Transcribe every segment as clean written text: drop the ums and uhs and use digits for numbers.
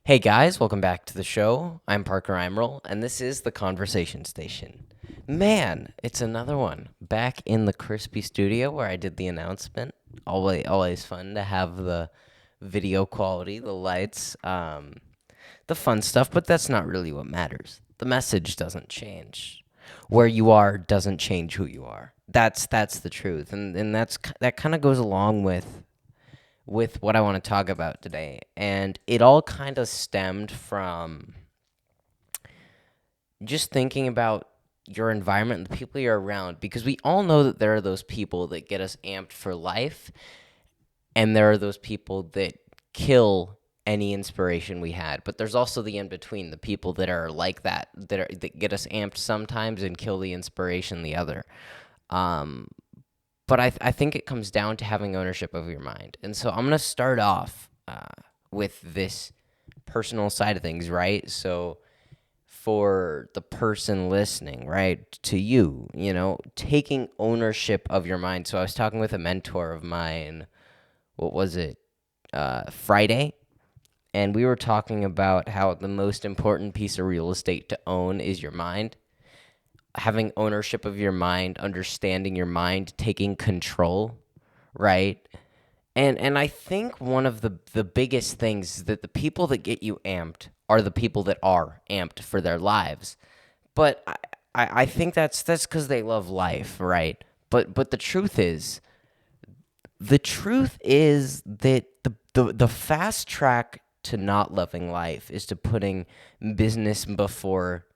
Hey guys, welcome back to the show. I'm Parker Eimerl, and this is the Conversation Station. Man, it's another one. Back in the crispy studio where I did the announcement. Always fun to have the video quality, the lights, the fun stuff, but that's not really what matters. The message doesn't change. Where you are doesn't change who you are. That's the truth, and that kind of goes along with what I want to talk about today. And it all kind of stemmed from just thinking about your environment and the people you're around, because we all know that there are those people that get us amped for life, and there are those people that kill any inspiration we had. But there's also the in between, the people that are like that get us amped sometimes and kill the inspiration the other. But I think it comes down to having ownership of your mind. And so I'm going to start off with this personal side of things, right? So for the person listening, right, to you, taking ownership of your mind. So I was talking with a mentor of mine, what was it, Friday? And we were talking about how the most important piece of real estate to own is your mind. Having ownership of your mind, understanding your mind, taking control, right? And I think one of the biggest things is that the people that get you amped are the people that are amped for their lives. But I think that's because they love life, right? But the truth is that the fast track to not loving life is to putting business before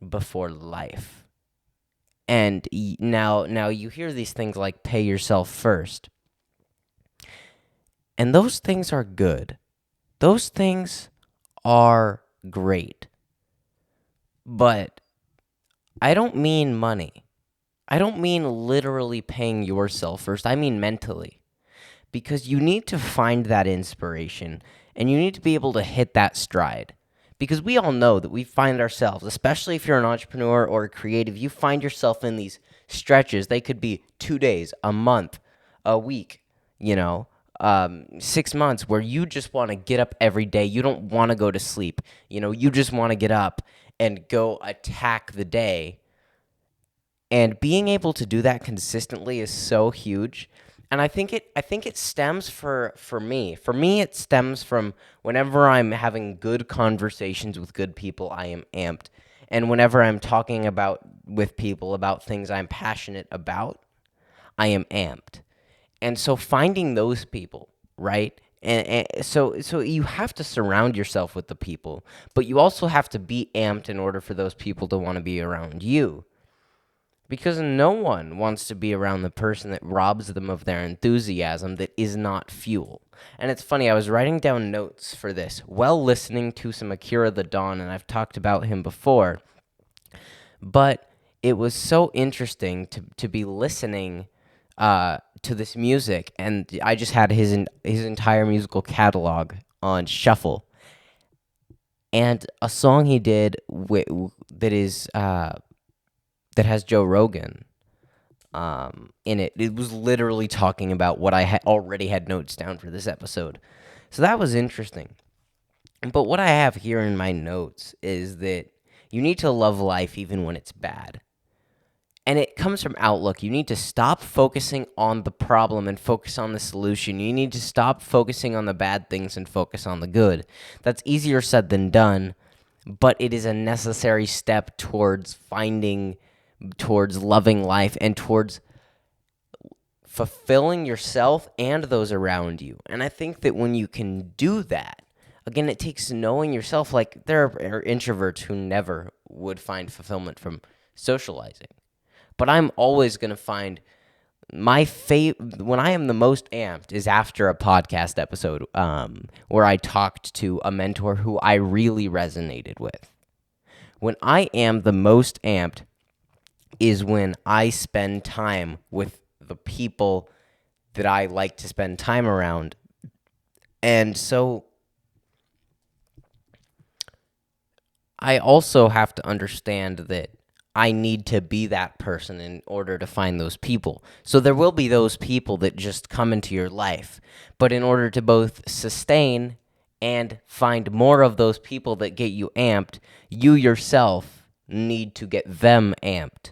life. And now you hear these things like pay yourself first. And those things are good. Those things are great. But I don't mean money. I don't mean literally paying yourself first. I mean mentally. Because you need to find that inspiration and you need to be able to hit that stride. Because we all know that we find ourselves, especially if you're an entrepreneur or a creative, you find yourself in these stretches. They could be 2 days, a month, a week, 6 months, where you just want to get up every day. You don't want to go to sleep. You just want to get up and go attack the day. And being able to do that consistently is so huge. And I think it stems for me. For me, it stems from whenever I'm having good conversations with good people, I am amped. And whenever I'm talking with people about things I'm passionate about, I am amped. And so finding those people, right? And so you have to surround yourself with the people, but you also have to be amped in order for those people to want to be around you. Because no one wants to be around the person that robs them of their enthusiasm that is not fuel. And it's funny, I was writing down notes for this while listening to some Akira the Dawn, and I've talked about him before. But it was so interesting to be listening to this music, and I just had his entire musical catalog on shuffle. And a song he did that has Joe Rogan in it. It was literally talking about what I already had notes down for this episode. So that was interesting. But what I have here in my notes is that you need to love life even when it's bad. And it comes from outlook. You need to stop focusing on the problem and focus on the solution. You need to stop focusing on the bad things and focus on the good. That's easier said than done, but it is a necessary step towards loving life and towards fulfilling yourself and those around you. And I think that when you can do that, again, it takes knowing yourself. Like, there are introverts who never would find fulfillment from socializing. But I'm always going to find when I am the most amped is after a podcast episode where I talked to a mentor who I really resonated with. When I am the most amped is when I spend time with the people that I like to spend time around. And so I also have to understand that I need to be that person in order to find those people. So there will be those people that just come into your life. But in order to both sustain and find more of those people that get you amped, you yourself need to get them amped.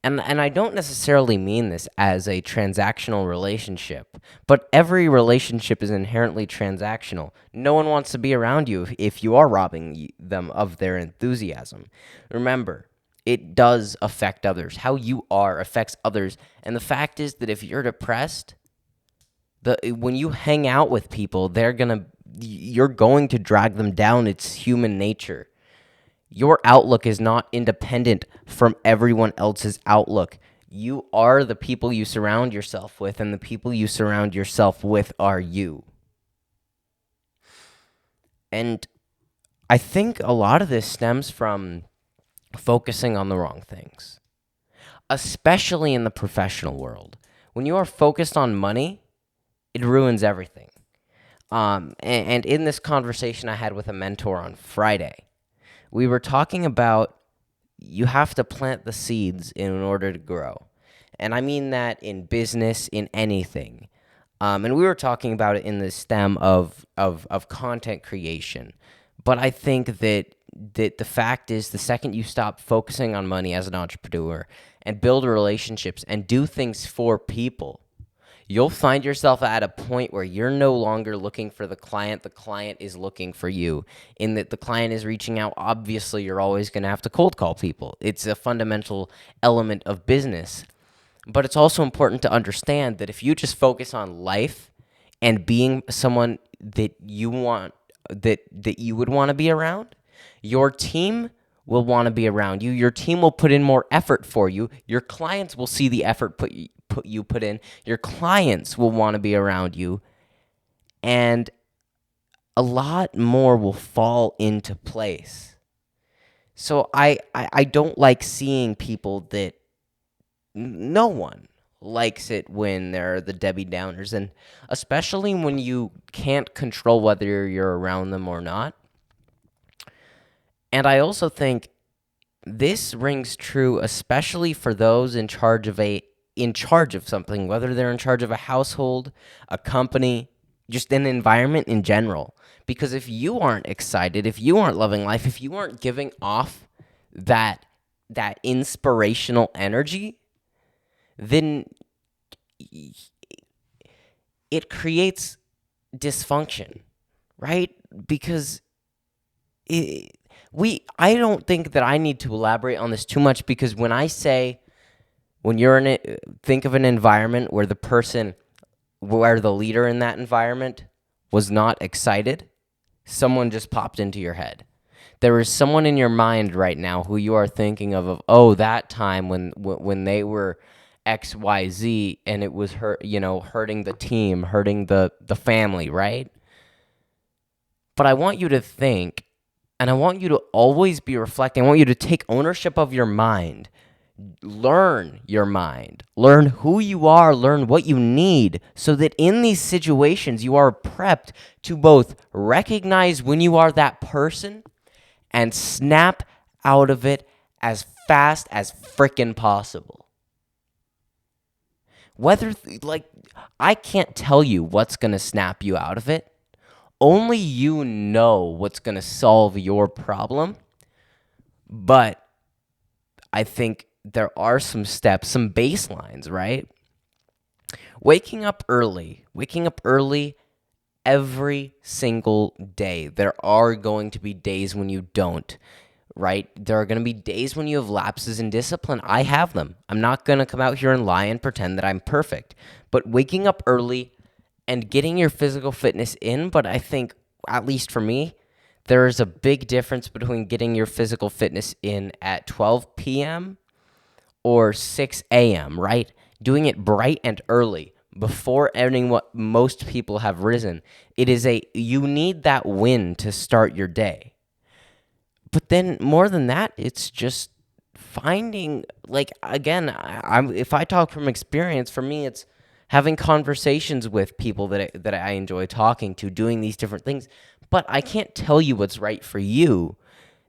And I don't necessarily mean this as a transactional relationship, but every relationship is inherently transactional. No one wants to be around you if you are robbing them of their enthusiasm. Remember, it does affect others. How you are affects others. And the fact is that if you're depressed, when you hang out with people, you're going to drag them down. It's human nature. Your outlook is not independent from everyone else's outlook. You are the people you surround yourself with, and the people you surround yourself with are you. And I think a lot of this stems from focusing on the wrong things, especially in the professional world. When you are focused on money, it ruins everything. And in this conversation I had with a mentor on Friday, we were talking about you have to plant the seeds in order to grow. And I mean that in business, in anything. And we were talking about it in the stem of content creation. But I think that the fact is, the second you stop focusing on money as an entrepreneur and build relationships and do things for people, you'll find yourself at a point where you're no longer looking for the client is looking for you. In that the client is reaching out, obviously you're always going to have to cold call people. It's a fundamental element of business. But it's also important to understand that if you just focus on life and being someone that you want, that you would want to be around, your team will want to be around you. Your team will put in more effort for you. Your clients will see the effort you put in. Your clients will want to be around you, and a lot more will fall into place. So I don't like seeing people that no one likes it when they're the Debbie Downers, and especially when you can't control whether you're around them or not. And I also think this rings true especially for those in charge of something, whether they're in charge of a household, a company, just an environment in general. Because if you aren't excited, if you aren't loving life, if you aren't giving off that inspirational energy, then it creates dysfunction, right? Because I don't think that I need to elaborate on this too much, because when you're think of an environment where where the leader in that environment was not excited, someone just popped into your head. There is someone in your mind right now who you are thinking of that time when they were XYZ and it was hurting the team, hurting the family, right? But I want you to think, and I want you to always be reflecting. I want you to take ownership of your mind. Learn your mind. Learn who you are. Learn what you need, so that in these situations you are prepped to both recognize when you are that person and snap out of it as fast as frickin' possible. I can't tell you what's going to snap you out of it. Only you know what's going to solve your problem. But I think there are some steps, some baselines, right? Waking up early every single day. There are going to be days when you don't, right? There are going to be days when you have lapses in discipline. I have them. I'm not going to come out here and lie and pretend that I'm perfect. But waking up early and getting your physical fitness in, but I think, at least for me, there is a big difference between getting your physical fitness in at 12 p.m. or 6 a.m., right? Doing it bright and early before most people have risen. You need that win to start your day. But then more than that, it's just finding, if I talk from experience, for me, it's having conversations with people that I enjoy talking to, doing these different things. But I can't tell you what's right for you.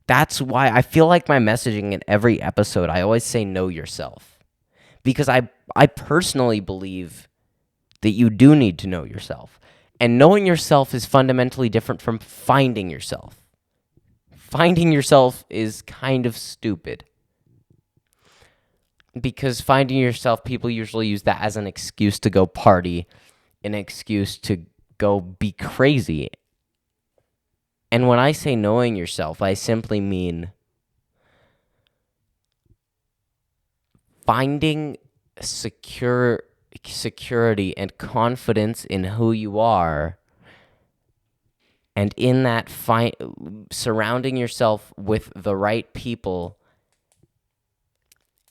That's why I feel like my messaging in every episode, I always say know yourself. Because I personally believe that you do need to know yourself. And knowing yourself is fundamentally different from finding yourself. Finding yourself is kind of stupid. Because finding yourself, people usually use that as an excuse to go party, an excuse to go be crazy. And when I say knowing yourself, I simply mean finding security and confidence in who you are, and in that surrounding yourself with the right people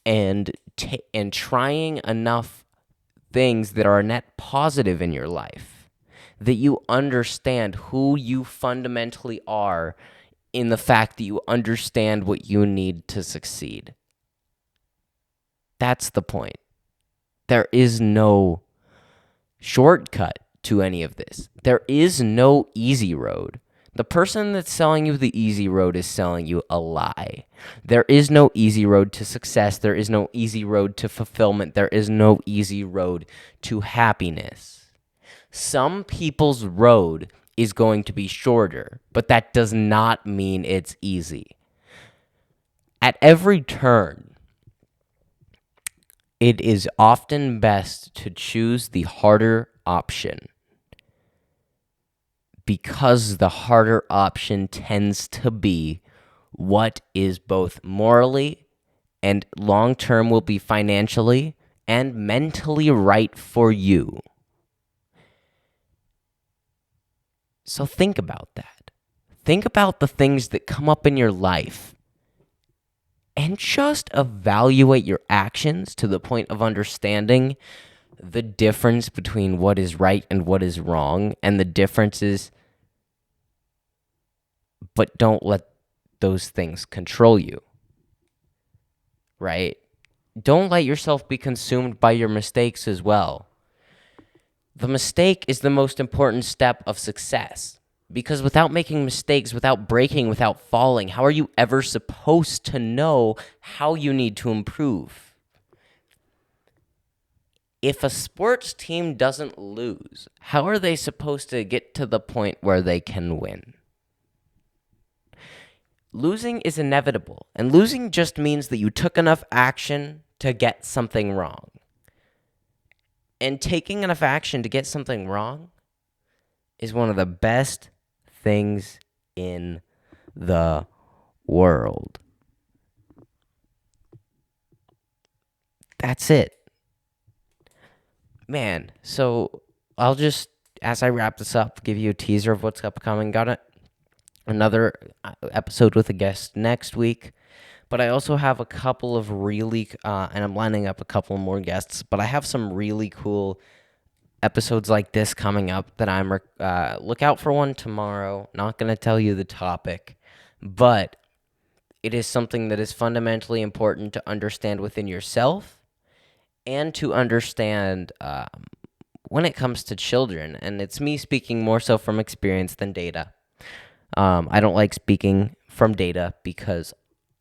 and trying enough things that are net positive in your life, that you understand who you fundamentally are in the fact that you understand what you need to succeed. That's the point. There is no shortcut to any of this. There is no easy road. The person that's selling you the easy road is selling you a lie. There is no easy road to success. There is no easy road to fulfillment. There is no easy road to happiness. Some people's road is going to be shorter, but that does not mean it's easy. At every turn, it is often best to choose the harder option, because the harder option tends to be what is both morally and long-term will be financially and mentally right for you. So think about that. Think about the things that come up in your life and just evaluate your actions to the point of understanding the difference between what is right and what is wrong, and the differences, but don't let those things control you, right? Don't let yourself be consumed by your mistakes as well. The mistake is the most important step of success, because without making mistakes, without breaking, without falling, how are you ever supposed to know how you need to improve? If a sports team doesn't lose, how are they supposed to get to the point where they can win? Losing is inevitable, and losing just means that you took enough action to get something wrong. And taking enough action to get something wrong is one of the best things in the world. That's it. Man, so I'll just, as I wrap this up, give you a teaser of what's upcoming. Got another episode with a guest next week, but I also have a couple of really, and I'm lining up a couple more guests, but I have some really cool episodes like this coming up that I'm, look out for one tomorrow. Not going to tell you the topic, but it is something that is fundamentally important to understand within yourself and to understand when it comes to children. And it's me speaking more so from experience than data. I don't like speaking from data because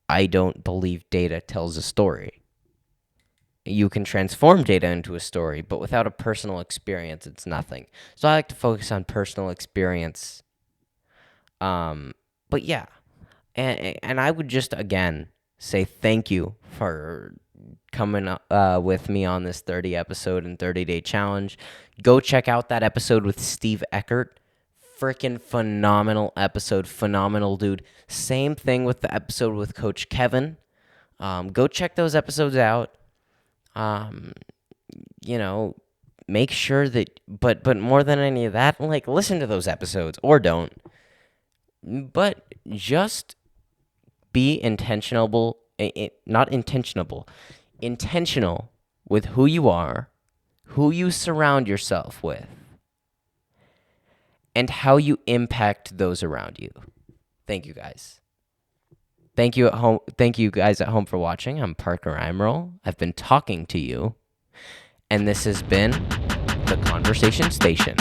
I don't believe data tells a story. You can transform data into a story, but without a personal experience, it's nothing. So I like to focus on personal experience. But yeah, and I would just, again, say thank you for coming with me on this 30 episode and 30-day challenge. Go check out that episode with Steve Eckert. Freaking phenomenal episode. Phenomenal dude. Same thing with the episode with Coach Kevin. Go check those episodes out. Make sure that, but more than any of that, like, listen to those episodes or don't. But just be intentional with who you are, who you surround yourself with, and how you impact those around you. Thank you, guys. Thank you guys at home for watching. I'm Parker Eimerl. I've been talking to you, and this has been The Conversation Station.